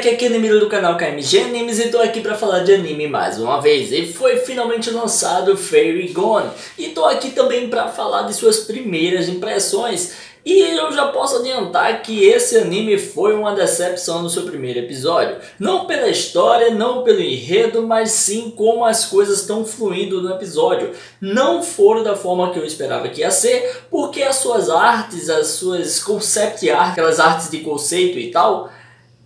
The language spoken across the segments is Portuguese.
moleque, aqui é Nemiro do canal KMG Animes e tô aqui pra falar de anime mais uma vez. E foi finalmente lançado Fairy Gone. E tô aqui também pra falar de suas primeiras impressões. E eu já posso adiantar que esse anime foi uma decepção no seu primeiro episódio. Não pela história, não pelo enredo, mas sim como as coisas estão fluindo no episódio. Não foram da forma que eu esperava que ia ser, porque as suas artes, as suas concept art, aquelas artes de conceito e tal,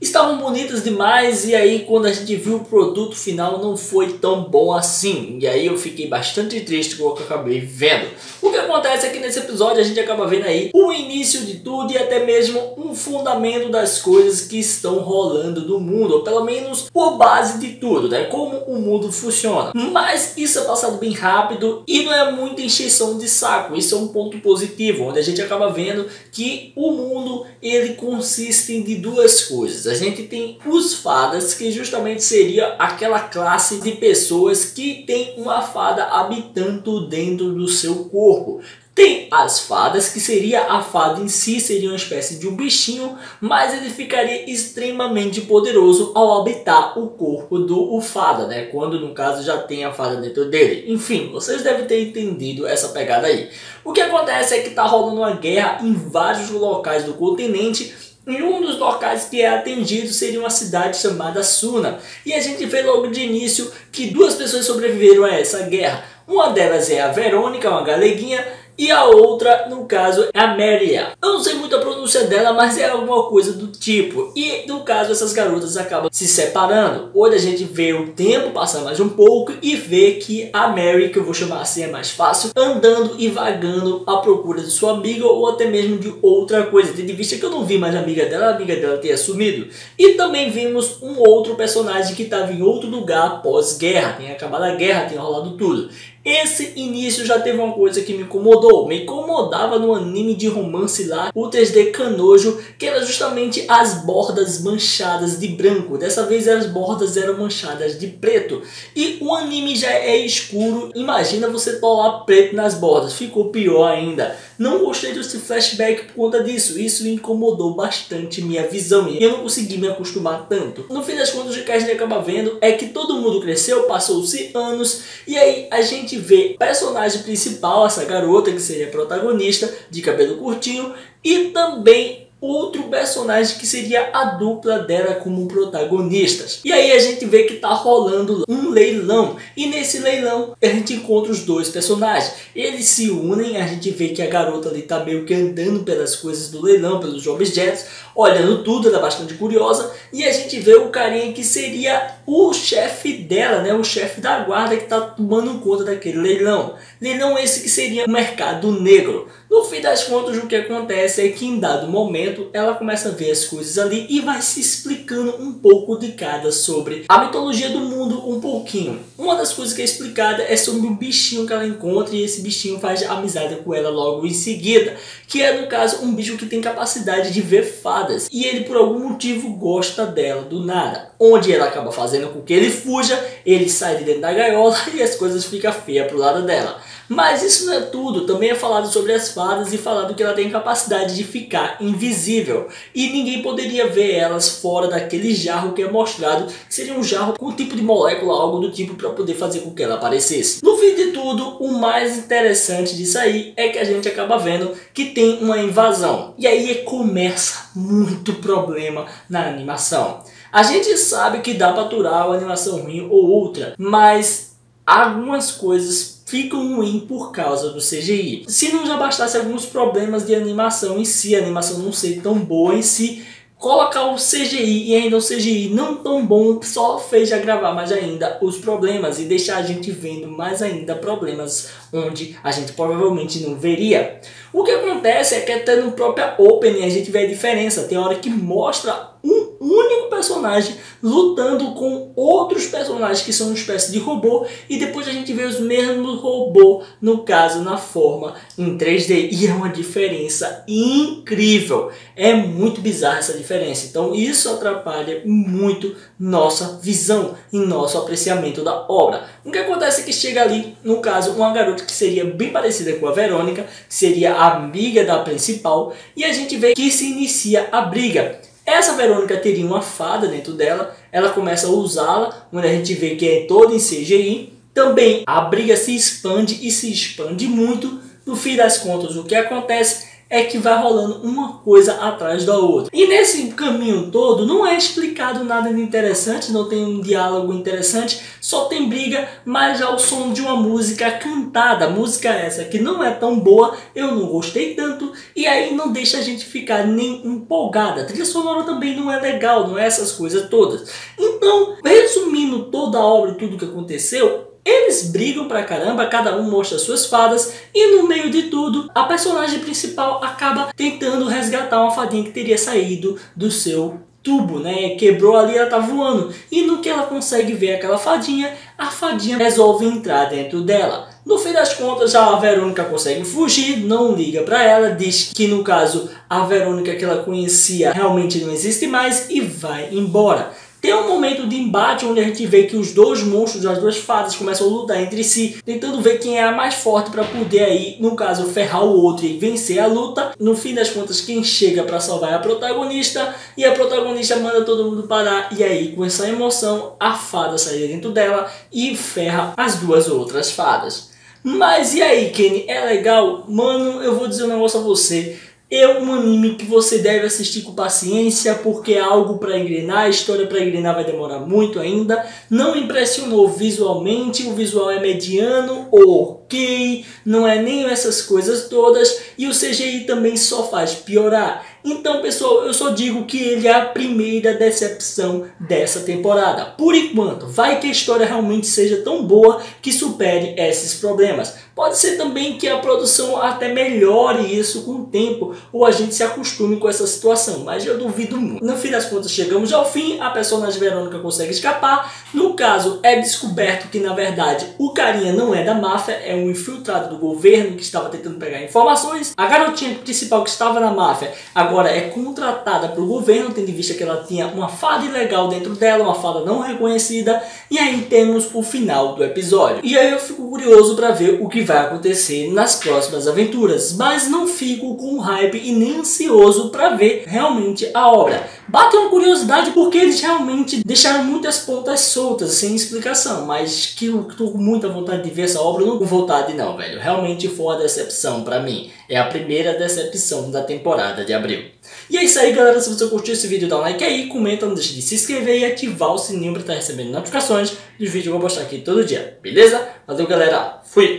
estavam bonitas demais, e aí quando a gente viu o produto final não foi tão bom assim. E aí eu fiquei bastante triste com o que eu acabei vendo. O que acontece é que nesse episódio a gente acaba vendo aí o início de tudo e até mesmo um fundamento das coisas que estão rolando no mundo, ou pelo menos por base de tudo, né? Como o mundo funciona. Mas isso é passado bem rápido e não é muita encheção de saco. Isso é um ponto positivo, onde a gente acaba vendo que o mundo ele consiste de duas coisas. A gente tem os fadas, que justamente seria aquela classe de pessoas que tem uma fada habitando dentro do seu corpo. Tem as fadas, que seria a fada em si, seria uma espécie de um bichinho, mas ele ficaria extremamente poderoso ao habitar o corpo do fada, né? Quando no caso já tem a fada dentro dele. Enfim, vocês devem ter entendido essa pegada aí. O que acontece é que tá rolando uma guerra em vários locais do continente. E um dos locais que é atendido seria uma cidade chamada Suna. E a gente vê logo de início que duas pessoas sobreviveram a essa guerra. Uma delas é a Verônica, uma galeguinha, e a outra, no caso, é a Maria. Eu não sei muito a pronúncia dela, mas é alguma coisa do tipo. E, no caso, essas garotas acabam se separando. Onde a gente vê o tempo passar mais um pouco e vê que a Mary, que eu vou chamar assim, é mais fácil, andando e vagando à procura de sua amiga ou até mesmo de outra coisa. Tendo em vista que eu não vi mais a amiga dela ter sumido. E também vimos um outro personagem que estava em outro lugar pós-guerra. Tem acabado a guerra, tem rolado tudo. Esse início já teve uma coisa que me incomodou. Me incomodava no anime de romance lá, o 3D Kanojo, que era justamente as bordas manchadas de branco. Dessa vez as bordas eram manchadas de preto. E o anime já é escuro, imagina você colar preto nas bordas. Ficou pior ainda. Não gostei desse flashback por conta disso. Isso incomodou bastante minha visão e eu não consegui me acostumar tanto. No fim das contas, o que a gente acaba vendo é que todo mundo cresceu, passou-se anos, e aí a gente vê o personagem principal, essa garota que seria a protagonista, de cabelo curtinho, e também outro personagem que seria a dupla dela como protagonistas. E aí a gente vê que tá rolando um leilão. E nesse leilão a gente encontra os dois personagens. Eles se unem, a gente vê que a garota ali tá meio que andando pelas coisas do leilão, pelos objetos, olhando tudo, ela é bastante curiosa. E a gente vê o carinha que seria o chefe dela, né? O chefe da guarda que tá tomando conta daquele leilão. Leilão esse que seria o mercado negro. No fim das contas, o que acontece é que em dado momento ela começa a ver as coisas ali e vai se explicando um pouco de cada sobre a mitologia do mundo um pouquinho. Uma das coisas que é explicada é sobre um bichinho que ela encontra, e esse bichinho faz amizade com ela logo em seguida, que é no caso um bicho que tem capacidade de ver fadas, e ele por algum motivo gosta dela do nada, onde ela acaba fazendo com que ele fuja, ele sai de dentro da gaiola e as coisas ficam feias pro lado dela. Mas isso não é tudo, também é falado sobre as fadas e falado que ela tem capacidade de ficar invisível. E ninguém poderia ver elas fora daquele jarro que é mostrado, que seria um jarro com um tipo de molécula, algo do tipo, para poder fazer com que ela aparecesse. No fim de tudo, o mais interessante disso aí é que a gente acaba vendo que tem uma invasão. E aí começa muito problema na animação. A gente sabe que dá para aturar uma animação ruim ou outra, mas algumas coisas ficam ruins por causa do CGI. Se não já bastasse alguns problemas de animação em si, a animação não ser tão boa em si, colocar o CGI e ainda o CGI não tão bom só fez agravar mais ainda os problemas e deixar a gente vendo mais ainda problemas onde a gente provavelmente não veria. O que acontece é que até no próprio opening a gente vê a diferença. Tem hora que mostra um único personagem lutando com outros personagens que são uma espécie de robô, e depois a gente vê os mesmos robôs, no caso na forma em 3D, e é uma diferença incrível. É muito bizarra essa diferença, então isso atrapalha muito nossa visão e nosso apreciamento da obra. O que acontece é que chega ali, no caso, uma garota que seria bem parecida com a Verônica, que seria a amiga da principal, e a gente vê que se inicia a briga. Essa Verônica teria uma fada dentro dela, ela começa a usá-la, onde a gente vê que é toda em CGI. Também a briga se expande e se expande muito. No fim das contas, o que acontece é que vai rolando uma coisa atrás da outra. E nesse caminho todo não é explicado nada de interessante, não tem um diálogo interessante, só tem briga, mas ao som de uma música cantada. Música essa que não é tão boa, eu não gostei tanto, e aí não deixa a gente ficar nem empolgada. A trilha sonora também não é legal, não é essas coisas todas. Então, resumindo toda a obra e tudo o que aconteceu, eles brigam pra caramba, cada um mostra suas fadas e no meio de tudo, a personagem principal acaba tentando resgatar uma fadinha que teria saído do seu tubo, né? Quebrou ali, ela tá voando. E no que ela consegue ver aquela fadinha, a fadinha resolve entrar dentro dela. No fim das contas, já a Verônica consegue fugir, não liga pra ela, diz que no caso a Verônica que ela conhecia realmente não existe mais e vai embora. Tem um momento de embate onde a gente vê que os dois monstros, as duas fadas começam a lutar entre si, tentando ver quem é a mais forte para poder aí, no caso, ferrar o outro e vencer a luta. No fim das contas, quem chega para salvar é a protagonista, e a protagonista manda todo mundo parar, e aí com essa emoção, a fada sai dentro dela e ferra as duas outras fadas. Mas e aí, Kenny, é legal? Mano, eu vou dizer um negócio a você. É um anime que você deve assistir com paciência, porque é algo para engrenar, a história para engrenar vai demorar muito ainda. Não impressionou visualmente, o visual é mediano, ok, não é nem essas coisas todas, e o CGI também só faz piorar. Então, pessoal, eu só digo que ele é a primeira decepção dessa temporada. Por enquanto, vai que a história realmente seja tão boa que supere esses problemas. Pode ser também que a produção até melhore isso com o tempo, ou a gente se acostume com essa situação, mas eu duvido muito. No fim das contas, chegamos ao fim, a personagem Verônica consegue escapar. No caso, é descoberto que, na verdade, o carinha não é da máfia, é um infiltrado do governo que estava tentando pegar informações. A garotinha principal que estava na máfia agora é contratada para o governo, tendo em vista que ela tinha uma fada ilegal dentro dela, uma fada não reconhecida, e aí temos o final do episódio. E aí eu fico curioso para ver o que vai acontecer nas próximas aventuras, mas não fico com hype e nem ansioso para ver realmente a obra. Bate uma curiosidade porque eles realmente deixaram muitas pontas soltas, sem explicação, mas que eu tô com muita vontade de ver essa obra, não com vontade não, velho. Realmente foi uma decepção pra mim. É a primeira decepção da temporada de abril. E é isso aí, galera. Se você curtiu esse vídeo, dá um like aí, comenta, não deixe de se inscrever e ativar o sininho para estar recebendo notificações dos vídeos que eu vou postar aqui todo dia, beleza? Valeu, galera. Fui!